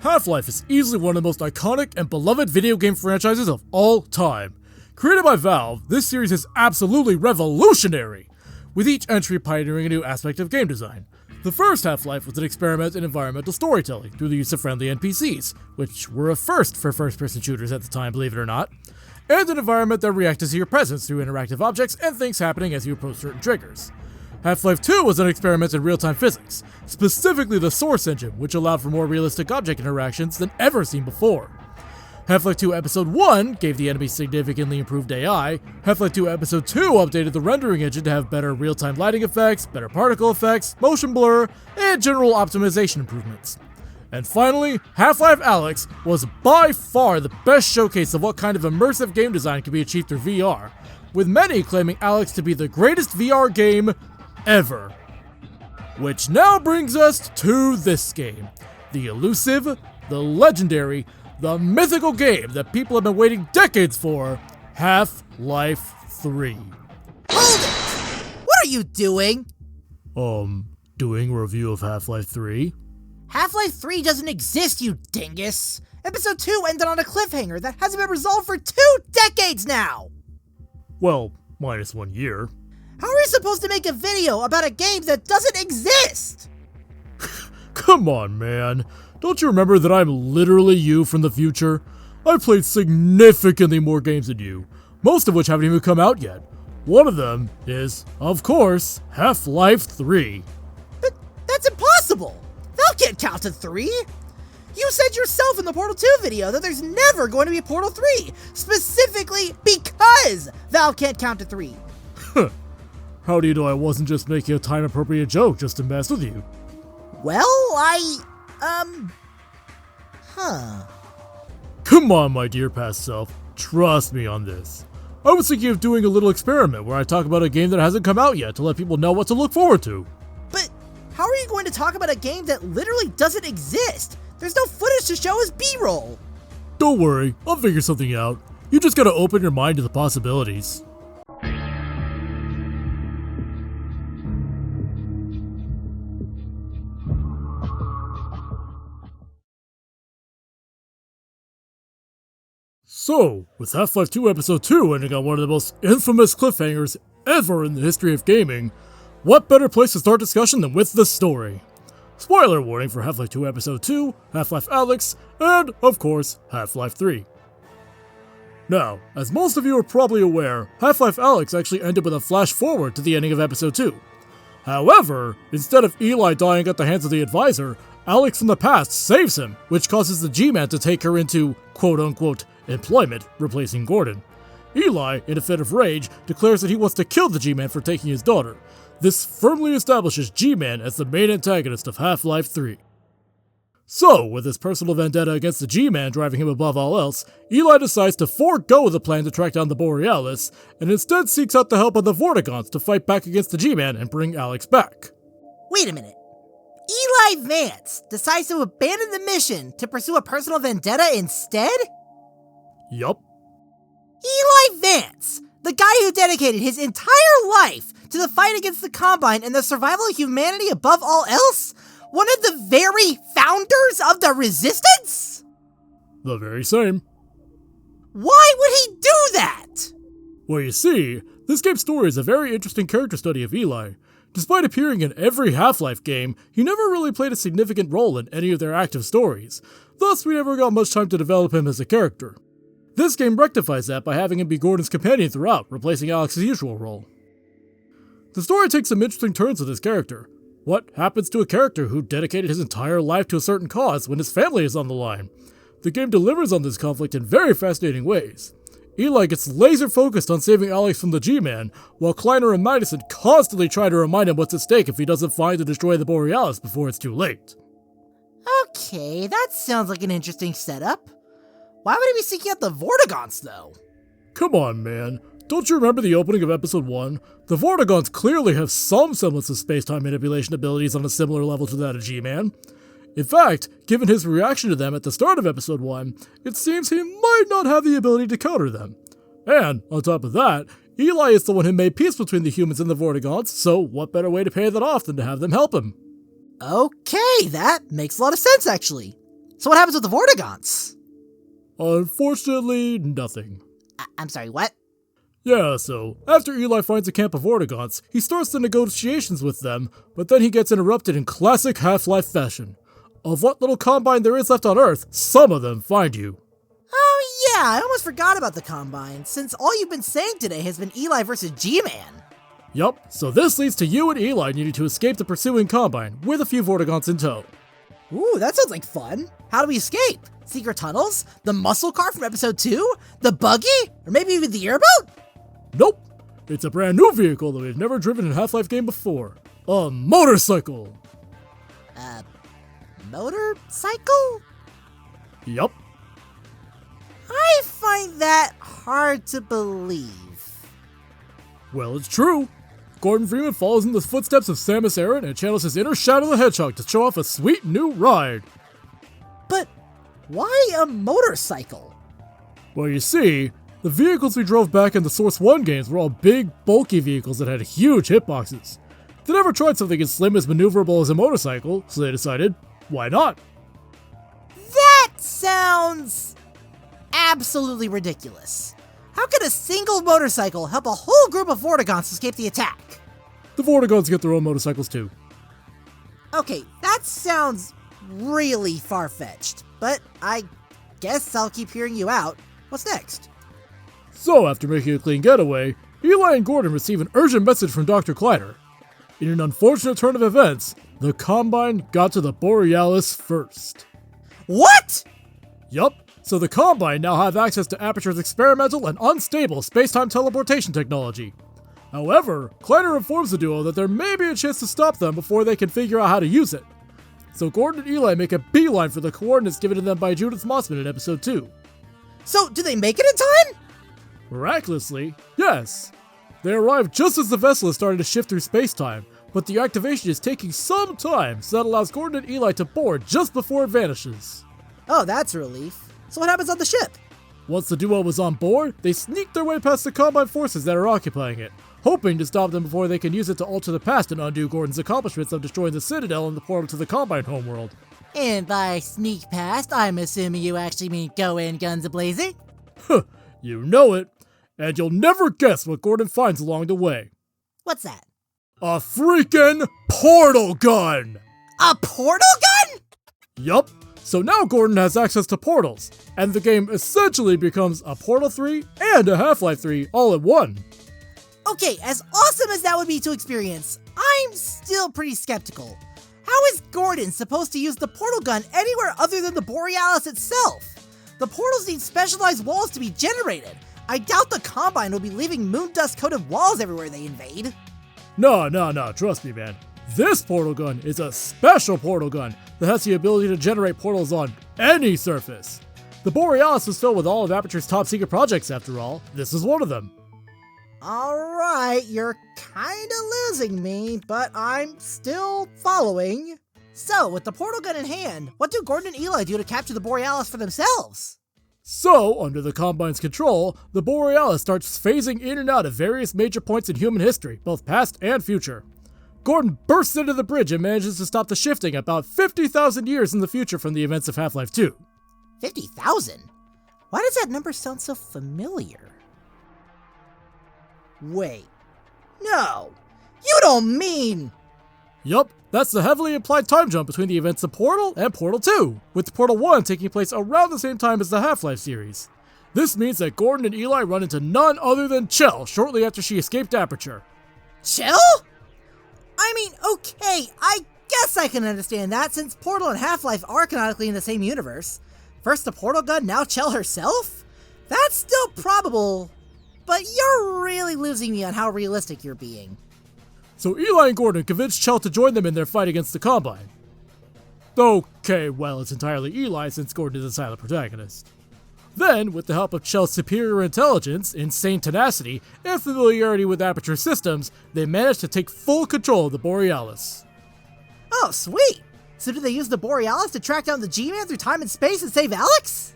Half-Life is easily one of the most iconic and beloved video game franchises of all time. Created by Valve, this series is absolutely revolutionary, with each entry pioneering a new aspect of game design. The first Half-Life was an experiment in environmental storytelling through the use of friendly NPCs, which were a first for first-person shooters at the time, believe it or not, and an environment that reacted to your presence through interactive objects and things happening as you approach certain triggers. Half-Life 2 was an experiment in real-time physics, specifically the Source engine, which allowed for more realistic object interactions than ever seen before. Half-Life 2 Episode 1 gave the enemy significantly improved AI, Half-Life 2 Episode 2 updated the rendering engine to have better real-time lighting effects, better particle effects, motion blur, and general optimization improvements. And finally, Half-Life Alyx was by far the best showcase of what kind of immersive game design can be achieved through VR, with many claiming Alyx to be the greatest VR game ever. Which now brings us to this game. The elusive, the legendary, the mythical game that people have been waiting decades for, Half-Life 3. Hold it! What are you doing? Doing a review of Half-Life 3? Half-Life 3 doesn't exist, you dingus! Episode 2 ended on a cliffhanger that hasn't been resolved for 2 decades now! Well, minus 1 year. How are you supposed to make a video about a game that doesn't exist? Come on, man. Don't you remember that I'm literally you from the future? I've played significantly more games than you, most of which haven't even come out yet. One of them is, of course, Half-Life 3. But that's impossible! Val can't count to 3! You said yourself in the Portal 2 video that there's never going to be a Portal 3, specifically because Val can't count to 3. How do you know I wasn't just making a time-appropriate joke just to mess with you? Well, Come on, my dear past self. Trust me on this. I was thinking of doing a little experiment where I talk about a game that hasn't come out yet to let people know what to look forward to. But how are you going to talk about a game that literally doesn't exist? There's no footage to show as B-roll. Don't worry, I'll figure something out. You just gotta open your mind to the possibilities. So, with Half-Life 2 Episode 2 ending on one of the most infamous cliffhangers ever in the history of gaming, what better place to start discussion than with the story? Spoiler warning for Half-Life 2 Episode 2, Half-Life Alyx, and, of course, Half-Life 3. Now, as most of you are probably aware, Half-Life Alyx actually ended with a flash forward to the ending of Episode 2. However, instead of Eli dying at the hands of the Advisor, Alyx from the past saves him, which causes the G-Man to take her into, quote-unquote, employment, replacing Gordon. Eli, in a fit of rage, declares that he wants to kill the G-Man for taking his daughter. This firmly establishes G-Man as the main antagonist of Half-Life 3. So, with his personal vendetta against the G-Man driving him above all else, Eli decides to forego the plan to track down the Borealis, and instead seeks out the help of the Vortigaunts to fight back against the G-Man and bring Alyx back. Wait a minute. Eli Vance decides to abandon the mission to pursue a personal vendetta instead? Yup. Eli Vance, the guy who dedicated his entire life to the fight against the Combine and the survival of humanity above all else? One of the very founders of the Resistance? The very same. Why would he do that? Well, you see, this game's story is a very interesting character study of Eli. Despite appearing in every Half-Life game, he never really played a significant role in any of their active stories, thus we never got much time to develop him as a character. This game rectifies that by having him be Gordon's companion throughout, replacing Alyx's usual role. The story takes some interesting turns with his character. What happens to a character who dedicated his entire life to a certain cause when his family is on the line? The game delivers on this conflict in very fascinating ways. Eli gets laser focused on saving Alyx from the G-Man, while Kleiner and Madison constantly try to remind him what's at stake if he doesn't find and destroy the Borealis before it's too late. Okay, that sounds like an interesting setup. Why would he be seeking out the Vortigaunts, though? Come on, man. Don't you remember the opening of Episode 1? The Vortigaunts clearly have some semblance of space-time manipulation abilities on a similar level to that of G-Man. In fact, given his reaction to them at the start of Episode 1, it seems he might not have the ability to counter them. And, on top of that, Eli is the one who made peace between the humans and the Vortigaunts, so what better way to pay that off than to have them help him? Okay, that makes a lot of sense, actually. So what happens with the Vortigaunts? Unfortunately, nothing. I'm sorry, what? Yeah, so after Eli finds a camp of Vortigaunts, he starts the negotiations with them, but then he gets interrupted in classic Half-Life fashion. Of what little Combine there is left on Earth, some of them find you. Oh yeah, I almost forgot about the Combine, since all you've been saying today has been Eli versus G-Man. Yup, so this leads to you and Eli needing to escape the pursuing Combine, with a few Vortigaunts in tow. Ooh, that sounds like fun. How do we escape? Secret tunnels? The muscle car from episode 2? The buggy? Or maybe even the airboat? Nope, it's a brand new vehicle that we've never driven in a Half-Life game before. A motorcycle! Motorcycle? Yup. I find that hard to believe. Well, it's true. Gordon Freeman follows in the footsteps of Samus Aran and channels his inner Shadow the Hedgehog to show off a sweet new ride. But why a motorcycle? Well, you see, the vehicles we drove back in the Source 1 games were all big, bulky vehicles that had huge hitboxes. They never tried something as slim as maneuverable as a motorcycle, so they decided, why not? That sounds absolutely ridiculous. How could a single motorcycle help a whole group of Vortigaunts escape the attack? The Vortigaunts get their own motorcycles too. Okay, that sounds really far-fetched, but I guess I'll keep hearing you out. What's next? So, after making a clean getaway, Eli and Gordon receive an urgent message from Dr. Kleiner. In an unfortunate turn of events, the Combine got to the Borealis first. What? Yup, so the Combine now have access to Aperture's experimental and unstable space-time teleportation technology. However, Kleiner informs the duo that there may be a chance to stop them before they can figure out how to use it. So Gordon and Eli make a beeline for the coordinates given to them by Judith Mossman in episode 2. So, do they make it in time? Miraculously, yes. They arrive just as the vessel is starting to shift through space-time, but the activation is taking some time, so that allows Gordon and Eli to board just before it vanishes. Oh, that's a relief. So what happens on the ship? Once the duo was on board, they sneak their way past the Combine forces that are occupying it, hoping to stop them before they can use it to alter the past and undo Gordon's accomplishments of destroying the Citadel and the portal to the Combine homeworld. And by sneak past, I'm assuming you actually mean go in guns a-blazing? You know it, and you'll never guess what Gordon finds along the way. What's that? A freaking portal gun! A portal gun? Yup, so now Gordon has access to portals, and the game essentially becomes a Portal 3 and a Half-Life 3 all in one. Okay, as awesome as that would be to experience, I'm still pretty skeptical. How is Gordon supposed to use the portal gun anywhere other than the Borealis itself? The portals need specialized walls to be generated. I doubt the Combine will be leaving moon dust-coated walls everywhere they invade. No, trust me, man. This portal gun is a special portal gun that has the ability to generate portals on any surface. The Borealis was filled with all of Aperture's top-secret projects, after all. This is one of them. Alright, you're kinda losing me, but I'm still following. So, with the portal gun in hand, what do Gordon and Eli do to capture the Borealis for themselves? So, under the Combine's control, the Borealis starts phasing in and out of various major points in human history, both past and future. Gordon bursts into the bridge and manages to stop the shifting about 50,000 years in the future from the events of Half-Life 2. 50,000? Why does that number sound so familiar? Wait. No! You don't mean... Yup, that's the heavily implied time jump between the events of Portal and Portal 2, with Portal 1 taking place around the same time as the Half-Life series. This means that Gordon and Eli run into none other than Chell shortly after she escaped Aperture. Chell? I mean, okay, I guess I can understand that since Portal and Half-Life are canonically in the same universe. First the portal gun, now Chell herself? That's still probable, but you're really losing me on how realistic you're being. So Eli and Gordon convince Chell to join them in their fight against the Combine. Okay, well, it's entirely Eli since Gordon is a silent protagonist. Then, with the help of Chell's superior intelligence, insane tenacity, and familiarity with Aperture systems, they manage to take full control of the Borealis. Oh, sweet! So do they use the Borealis to track down the G-Man through time and space and save Alex?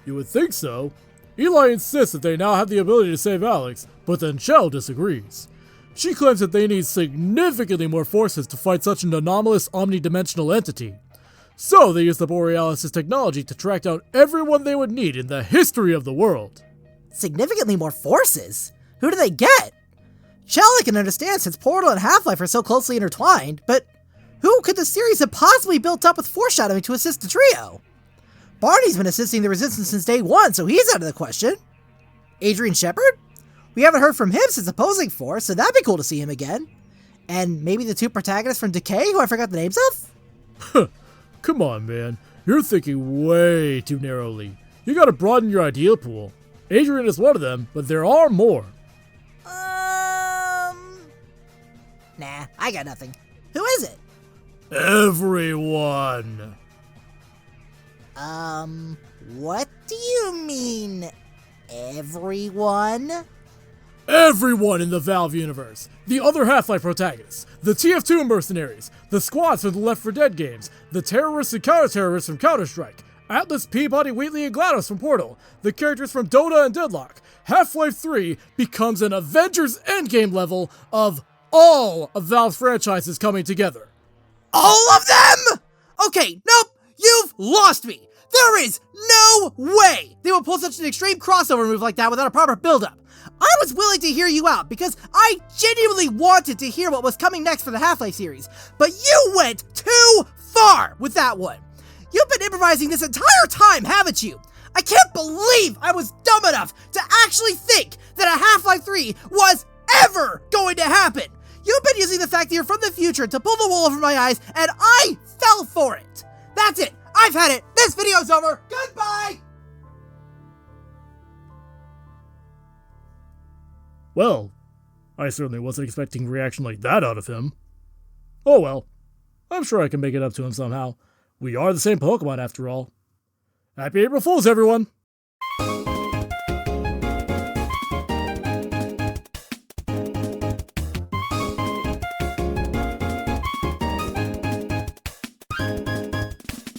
You would think so. Eli insists that they now have the ability to save Alex, but then Chell disagrees. She claims that they need significantly more forces to fight such an anomalous omnidimensional entity. So they used the Borealis' technology to track down everyone they would need in the history of the world. Significantly more forces? Who do they get? Shell I can understand since Portal and Half-Life are so closely intertwined, but who could the series have possibly built up with foreshadowing to assist the trio? Barney's been assisting the Resistance since day one, so he's out of the question. Adrian Shepard? We haven't heard from him since Opposing Force, so that'd be cool to see him again. And maybe the two protagonists from Decay, who I forgot the names of? Come on, man. You're thinking way too narrowly. You gotta broaden your idea pool. Adrian is one of them, but there are more. Nah, I got nothing. Who is it? Everyone. What do you mean, everyone? Everyone in the Valve universe. The other Half-Life protagonists, the TF2 mercenaries, the squads from the Left 4 Dead games, the terrorists and counter-terrorists from Counter-Strike, Atlas, Peabody, Wheatley, and GLaDOS from Portal, the characters from Dota and Deadlock. Half-Life 3 becomes an Avengers Endgame level of all of Valve's franchises coming together. All of them?! Okay, nope, you've lost me! There is no way they will pull such an extreme crossover move like that without a proper build-up. I was willing to hear you out because I genuinely wanted to hear what was coming next for the Half-Life series, but you went too far with that one. You've been improvising this entire time, haven't you? I can't believe I was dumb enough to actually think that a Half-Life 3 was ever going to happen. You've been using the fact that you're from the future to pull the wool over my eyes, and I fell for it. That's it. I've had it. This video's over. Goodbye. Well, I certainly wasn't expecting a reaction like that out of him. Oh well, I'm sure I can make it up to him somehow. We are the same Pokemon after all. Happy April Fools, everyone!